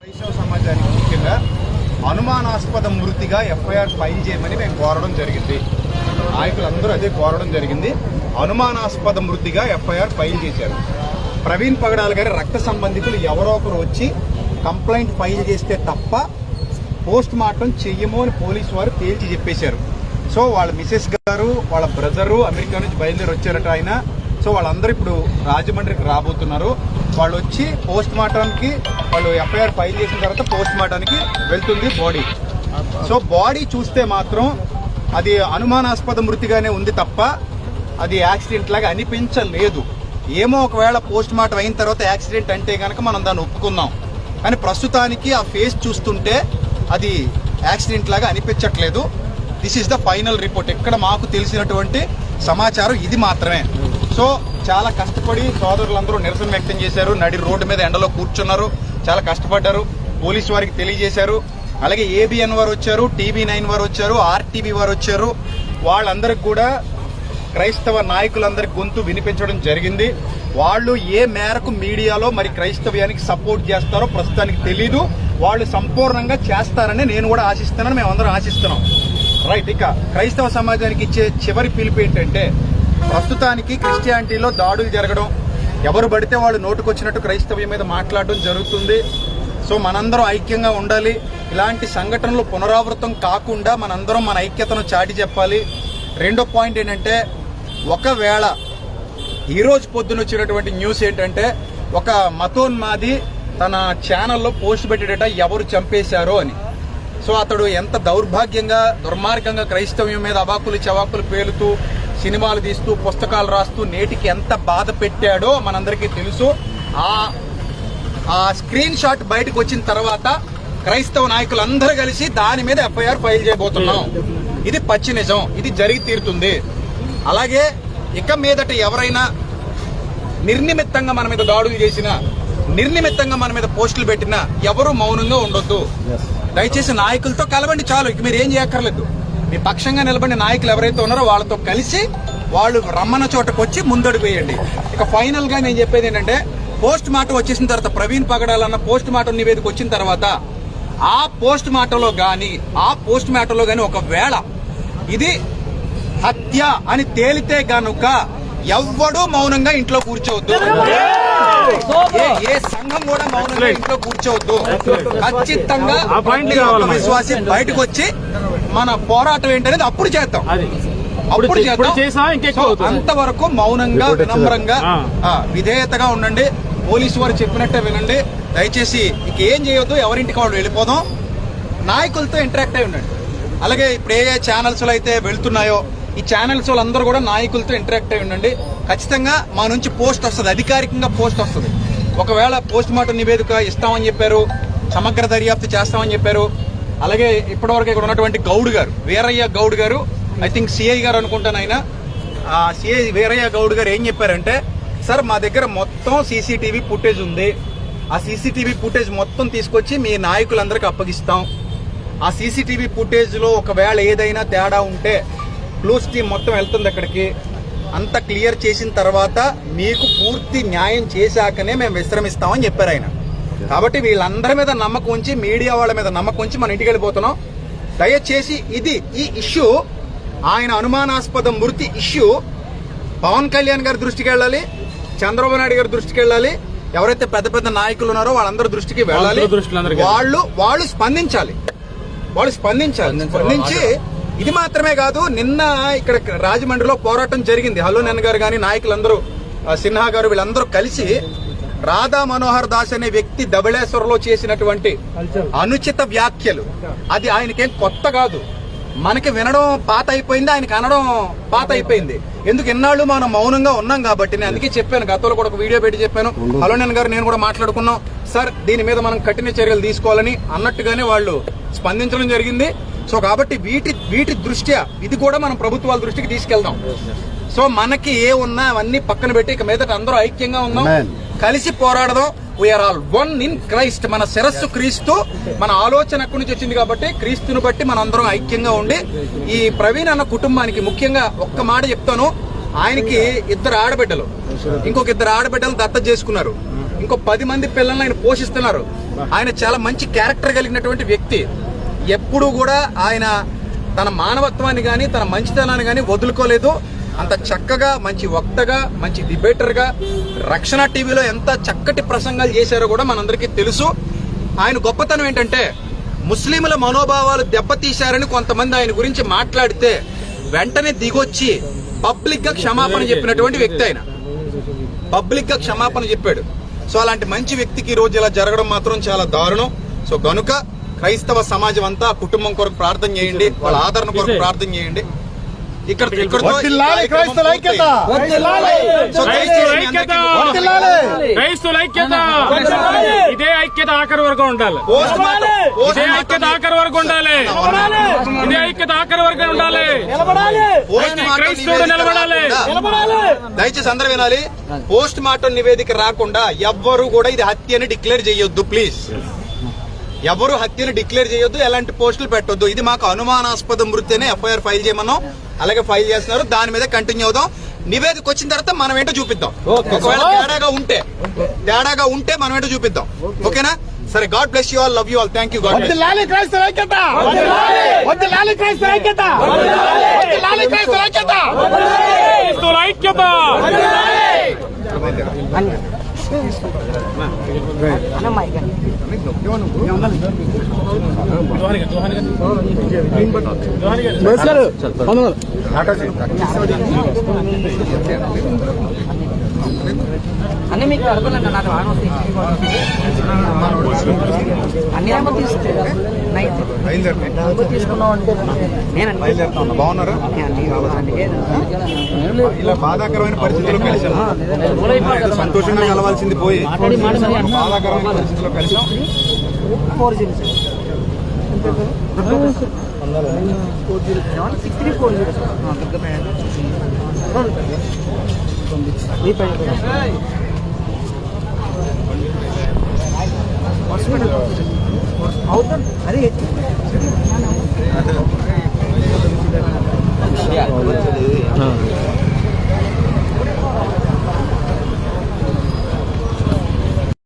క్రైస్తవ సమాజానికి ముఖ్యంగా అనుమానాస్పద మృతిగా ఎఫ్ఐఆర్ ఫైల్ చేయమని మేము కోరడం జరిగింది. నాయకులందరూ అదే కోరడం జరిగింది. అనుమానాస్పద మృతిగా ఎఫ్ఐఆర్ ఫైల్ చేశారు. ప్రవీణ్ పగడాల గారి రక్త సంబంధికులు ఎవరో ఒకరు వచ్చి కంప్లైంట్ ఫైల్ చేస్తే తప్ప పోస్ట్ మార్టం చెయ్యము అని పోలీసు వారు తేల్చి చెప్పేశారు. సో వాళ్ళ మిసెస్ గారు, వాళ్ళ బ్రదరు అమెరికా నుంచి బయలుదేరి వచ్చారట ఆయన. సో వాళ్ళందరూ ఇప్పుడు రాజమండ్రికి రాబోతున్నారు. వాళ్ళు వచ్చి పోస్ట్ మార్టానికి వాళ్ళు ఎఫ్ఐఆర్ ఫైల్ చేసిన తర్వాత పోస్ట్ మార్టానికి వెళ్తుంది బాడీ. సో బాడీ చూస్తే మాత్రం అది అనుమానాస్పద మృతిగానే ఉంది తప్ప అది యాక్సిడెంట్ లాగా అనిపించలేదు. ఏమో ఒకవేళ పోస్ట్ మార్టం అయిన తర్వాత యాక్సిడెంట్ అంటే కనుక మనం దాన్ని ఒప్పుకుందాం. కానీ ప్రస్తుతానికి ఆ ఫేస్ చూస్తుంటే అది యాక్సిడెంట్ లాగా అనిపించట్లేదు. This is the final report. ఇక్కడ మాకు తెలిసినటువంటి సమాచారం ఇది మాత్రమే. సో చాలా కష్టపడి సోదరులందరూ నిరసన వ్యక్తం చేశారు. నడి రోడ్డు మీద ఎండలో కూర్చున్నారు, చాలా కష్టపడ్డారు. పోలీసు వారికి తెలియజేశారు. అలాగే ఏబిఎన్ వారు వచ్చారు, TV9 వారు వచ్చారు, RTV వారు వచ్చారు. వాళ్ళందరికి కూడా క్రైస్తవ నాయకులందరికి గొంతు వినిపించడం జరిగింది. వాళ్ళు ఏ మేరకు మీడియాలో మరి క్రైస్తవ్యానికి సపోర్ట్ చేస్తారో ప్రస్తుతానికి తెలీదు. వాళ్ళు సంపూర్ణంగా చేస్తారని నేను కూడా ఆశిస్తున్నాను, మేమందరం ఆశిస్తున్నాం. రైట్. ఇక క్రైస్తవ సమాజానికి ఇచ్చే చివరి పిలుపు ఏంటంటే, ప్రస్తుతానికి క్రిస్టియానిటీలో దాడులు జరగడం, ఎవరు పడితే వాళ్ళు నోటుకొచ్చినట్టు క్రైస్తవ్యం మీద మాట్లాడడం జరుగుతుంది. సో మనందరం ఐక్యంగా ఉండాలి. ఇలాంటి సంఘటనలు పునరావృతం కాకుండా మనందరం మన ఐక్యతను చాటి చెప్పాలి. రెండో పాయింట్ ఏంటంటే, ఒకవేళ ఈరోజు పొద్దున వచ్చినటువంటి న్యూస్ ఏంటంటే, ఒక మతోన్మాది తన ఛానల్లో పోస్ట్ పెట్టేటట ఎవరు చంపేశారో అని. సో అతడు ఎంత దౌర్భాగ్యంగా, దుర్మార్గంగా క్రైస్తవ్యం మీద అవాకులు చవాకులు పేలుతూ, సినిమాలు తీస్తూ, పుస్తకాలు రాస్తూ నేటికి ఎంత బాధ పెట్టాడో మనందరికీ తెలుసు. ఆ స్క్రీన్ షాట్ బయటకు వచ్చిన తర్వాత క్రైస్తవ నాయకులందరూ కలిసి దాని మీద ఎఫ్ఐఆర్ ఫైల్ చేయబోతున్నాం. ఇది పచ్చి నిజం, ఇది జరిగి తీరుతుంది. అలాగే ఇక మీదట ఎవరైనా నిర్నిమిత్తంగా మన మీద దాడులు చేసినా, నిర్నిమిత్తంగా మన మీద పోస్టులు పెట్టినా ఎవరు మౌనంగా ఉండొద్దు. దయచేసి నాయకులతో కలవండి, చాలు. ఇక మీరు ఏం చేయక్కర్లేదు. మీ పక్షంగా నిలబడిన నాయకులు ఎవరైతే ఉన్నారో వాళ్ళతో కలిసి వాళ్ళు రమ్మన్న చోటకు వచ్చి ముందడుగు వేయండి. ఇక ఫైనల్ గా నేను చెప్పేది ఏంటంటే, పోస్ట్ మార్టం వచ్చేసిన తర్వాత, ప్రవీణ్ పగడాలన్న పోస్ట్ మార్టం నివేదిక వచ్చిన తర్వాత ఆ పోస్ట్ మార్టంలో గాని ఒకవేళ ఇది హత్య అని తేలితే గనుక ఎవ్వడూ మౌనంగా ఇంట్లో కూర్చోవద్దు. ఏ సంఘం కూడా మౌనంగా ఇంట్లో కూర్చోవద్దు. ఖచ్చితంగా విశ్వాసి బయటకు వచ్చి మన పోరాటం ఏంటనేది అప్పుడు చేద్దాం. అంతవరకు మౌనంగా, వినమ్రంగా, విధేయతగా ఉండండి. పోలీసు వారు చెప్పినట్టే వినండి. దయచేసి ఇక ఏం చేయొద్దు, ఎవరింటికి వాళ్ళు వెళ్ళిపోదాం. నాయకులతో ఇంటరాక్ట్ అయి ఉండండి. అలాగే ఇప్పుడు ఏ ఛానల్స్ లో అయితే వెళ్తున్నాయో ఈ ఛానల్స్ వాళ్ళందరూ కూడా నాయకులతో ఇంటరాక్ట్ అయి ఉండండి. ఖచ్చితంగా మా నుంచి పోస్ట్ వస్తుంది, అధికారికంగా పోస్ట్ వస్తుంది. ఒకవేళ పోస్ట్ మార్టం నివేదిక ఇస్తామని చెప్పారు, సమగ్ర దర్యాప్తు చేస్తామని చెప్పారు. అలాగే ఇప్పటివరకు ఇక్కడ ఉన్నటువంటి గౌడ్ గారు, వీరయ్య గౌడ్ గారు, ఐ థింక్ సిఐ గారు అనుకుంటాను ఆయన, సిఐ వీరయ్య గౌడ్ గారు ఏం చెప్పారంటే, సార్ మా దగ్గర మొత్తం సీసీటీవీ ఫుటేజ్ ఉంది. ఆ సీసీటీవీ ఫుటేజ్ మొత్తం తీసుకొచ్చి మీ నాయకులందరికీ అప్పగిస్తాం. ఆ సీసీటీవీ ఫుటేజ్ లో ఒకవేళ ఏదైనా తేడా ఉంటే క్లూస్ టీం మొత్తం వెళ్తుంది అక్కడికి. అంత క్లియర్ చేసిన తర్వాత మీకు పూర్తి న్యాయం చేశాకనే మేము విశ్రమిస్తామని చెప్పారు ఆయన. కాబట్టి వీళ్ళందరి మీద నమ్మకం ఉంచి, మీడియా వాళ్ళ మీద నమ్మకం ఉంచి మన ఇంటికి వెళ్ళిపోతున్నాం. దయచేసి ఈ ఇష్యూ, ఆయన అనుమానాస్పద మృతి ఇష్యూ పవన్ కళ్యాణ్ గారి దృష్టికి వెళ్ళాలి, చంద్రబాబు నాయుడు గారి దృష్టికి వెళ్ళాలి, ఎవరైతే పెద్ద పెద్ద నాయకులు ఉన్నారో వాళ్ళందరి దృష్టికి వెళ్ళాలి. వాళ్ళు స్పందించాలి. స్పందించి ఇది మాత్రమే కాదు, నిన్న ఇక్కడ రాజమండ్రిలో పోరాటం జరిగింది. హలో నెన్ గారు కానీ నాయకులందరూ, సిన్హా గారు, వీళ్ళందరూ కలిసి రాధా మనోహర్ దాస్ అనే వ్యక్తి ధవళేశ్వరంలో చేసినటువంటి అనుచిత వ్యాఖ్యలు, అది ఆయనకేం కొత్త కాదు. మనకి వినడం పాత అయిపోయింది, ఆయనకి అనడం పాత అయిపోయింది. ఎందుకు ఇన్నాళ్ళు మనం మౌనంగా ఉన్నాం కాబట్టి. నేను అందుకే చెప్పాను, గతంలో కూడా ఒక వీడియో పెట్టి చెప్పాను. హలో నెన్ గారు నేను కూడా మాట్లాడుకున్నాం, సార్ దీని మీద మనం కఠిన చర్యలు తీసుకోవాలని అన్నట్టుగానే వాళ్ళు స్పందించడం జరిగింది. సో కాబట్టి వీటి దృష్ట్యా ఇది కూడా మనం ప్రభుత్వాల దృష్టికి తీసుకెళ్దాం. సో మనకి ఏ ఉన్నా అవన్నీ పక్కన పెట్టి ఇక మీదట అందరూ ఐక్యంగా ఉన్నాం, కలిసి పోరాడదాం. We are all one in Christ. మన శిరస్సు క్రీస్తు. మన ఆలోచన అక్కడి నుంచి వచ్చింది కాబట్టి క్రీస్తుని బట్టి మన అందరం ఐక్యంగా ఉండి ఈ ప్రవీణ్ అన్న కుటుంబానికి ముఖ్యంగా ఒక్క మాట చెప్తాను. ఆయనకి 2 ఆడబిడ్డలు, ఇంకొక 2 ఆడబిడ్డలు దత్తత చేసుకున్నారు. ఇంకో 10 మంది పిల్లల్ని ఆయన పోషిస్తున్నారు. ఆయన చాలా మంచి క్యారెక్టర్ కలిగినటువంటి వ్యక్తి. ఎప్పుడూ కూడా ఆయన తన మానవత్వాన్ని కానీ తన మంచితనాన్ని కానీ వదులుకోలేదు. అంత చక్కగా మంచి వక్తగా మంచి డిబేటర్గా రక్షణ టీవీలో ఎంత చక్కటి ప్రసంగాలు చేశారో కూడా మనందరికీ తెలుసు. ఆయన గొప్పతనం ఏంటంటే ముస్లింల మనోభావాలు దెబ్బతీశారని కొంతమంది ఆయన గురించి మాట్లాడితే వెంటనే దిగొచ్చి పబ్లిక్ గా క్షమాపణ చెప్పినటువంటి వ్యక్తి. ఆయన పబ్లిక్ గా క్షమాపణ చెప్పాడు. సో అలాంటి మంచి వ్యక్తికి ఈ రోజు ఇలా జరగడం మాత్రం చాలా దారుణం. సో గనుక క్రైస్తవ సమాజం అంతా కుటుంబం కొరకు ప్రార్థన చేయండి, వాళ్ళ ఆదరణ కొరకు ప్రార్థన చేయండి. ఇదే ఐక్యత ఆఖరి వరకు ఉండాలి. ఇదే ఐక్యత ఆఖరి వరకు ఉండాలి. ఇదే ఐక్యత ఆఖరి వరకు ఉండాలి. క్రైస్తవుడు నిలబడాలి. దయచేసి అందరూ వినాలి. పోస్ట్ మార్టం నివేదిక రాకుండా ఎవ్వరూ కూడా ఇది హత్య అని డిక్లేర్ చేయొద్దు. ప్లీజ్ ఎవరు హత్యను డిక్లేర్ చేయొద్దు, ఎలాంటి పోస్టులు పెట్టొద్దు. ఇది మాకు అనుమానాస్పద మృతి అనే ఎఫ్ఐఆర్ ఫైల్ చేయమన్నాం, అలాగే ఫైల్ చేస్తున్నారు. దాని మీద కంటిన్యూ అవుదాం. నివేదిక వచ్చిన తర్వాత మనం ఏంటో చూపిద్దాం. ఒకవేళ తేడాగా ఉంటే మనం ఏంటో చూపిద్దాం. ఓకేనా? సరే, God bless you all, love you all, thank you. అన్నీ మీకు అడగలండి. నాకు అన్ని తీసుకున్నాం అంటే బాగున్నారా? ఇలా బాధాకరమైన పరిస్థితుల్లో కలిసాం. సంతోషంగా కలవాల్సింది పోయి బాధాకరమైన పరిస్థితుల్లో కలిసాం. 406 అదే